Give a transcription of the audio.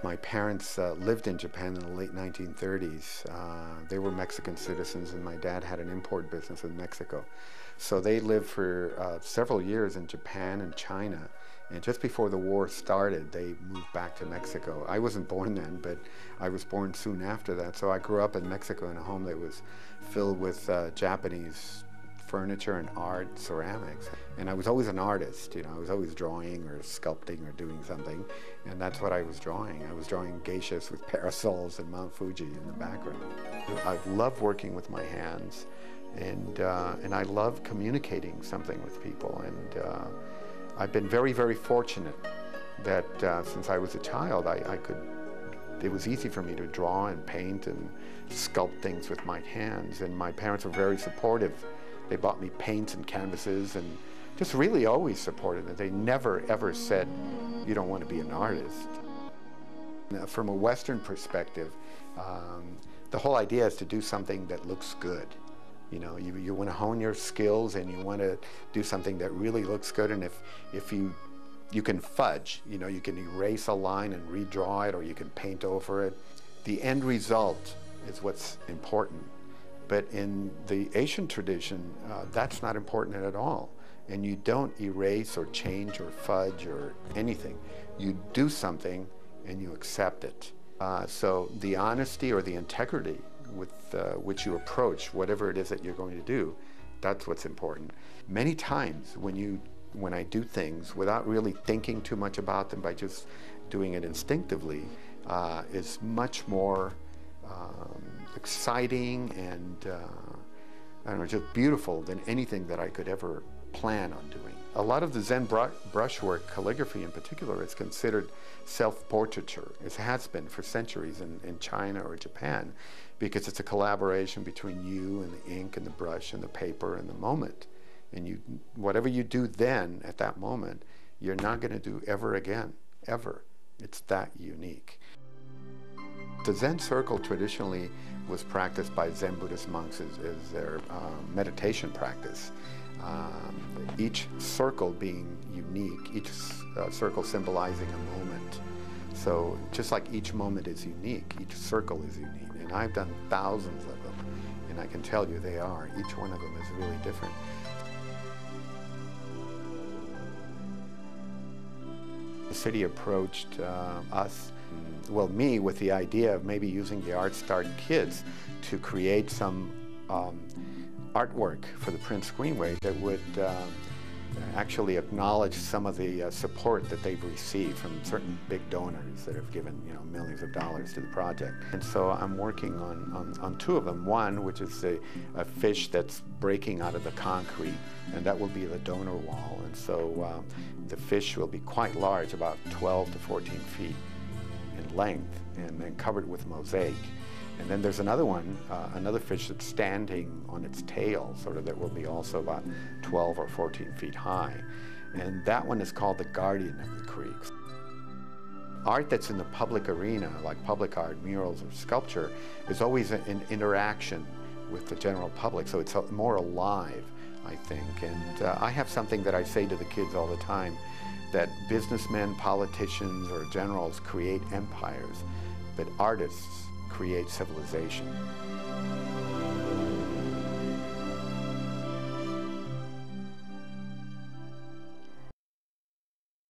My parents lived in Japan in the late 1930s. They were Mexican citizens, and my dad had an import business in Mexico. So they lived for several years in Japan and China. And just before the war started, they moved back to Mexico. I wasn't born then, but I was born soon after that. So I grew up in Mexico in a home that was filled with Japanese furniture and art, ceramics. And I was always an artist, you know, I was always drawing or sculpting or doing something, and that's what I was drawing. I was drawing geishas with parasols and Mount Fuji in the background. I love working with my hands, and I love communicating something with people, and I've been very, very fortunate that since I was a child, it was easy for me to draw and paint and sculpt things with my hands, and my parents were very supportive. They bought me paints and canvases and just really always supported it. They never ever said, you don't want to be an artist. Now, from a Western perspective, the whole idea is to do something that looks good. You know, you want to hone your skills and you want to do something that really looks good, and if you can fudge, you know, you can erase a line and redraw it, or you can paint over it. The end result is what's important. But in the Asian tradition, that's not important at all. And you don't erase or change or fudge or anything. You do something and you accept it. So the honesty or the integrity with which you approach whatever it is that you're going to do, that's what's important. Many times when I do things without really thinking too much about them, by just doing it instinctively, is much more exciting and I don't know, just beautiful than anything that I could ever plan on doing. A lot of the Zen brushwork, calligraphy in particular, is considered self-portraiture. It has been for centuries in China or Japan, because it's a collaboration between you and the ink and the brush and the paper and the moment. And whatever you do then at that moment, you're not going to do ever again, ever. It's that unique. The Zen circle traditionally was practiced by Zen Buddhist monks as their meditation practice. Each circle being unique, each circle symbolizing a moment. So just like each moment is unique, each circle is unique. And I've done thousands of them, and I can tell you they are. Each one of them is really different. The city approached us, well, me, with the idea of maybe using the Art Start Kids to create some artwork for the Prince Greenway that would actually acknowledge some of the support that they've received from certain big donors that have given, you know, millions of dollars to the project. And so I'm working on two of them. One, which is a fish that's breaking out of the concrete, and that will be the donor wall. And so the fish will be quite large, about 12 to 14 feet in length, and then covered with mosaic. And then there's another one, another fish that's standing on its tail, sort of, that will be also about 12 or 14 feet high. And that one is called the Guardian of the Creeks. Art that's in the public arena, like public art, murals, or sculpture, is always an interaction with the general public, so it's more alive, I think. And I have something that I say to the kids all the time, that businessmen, politicians, or generals create empires, but artists create civilization.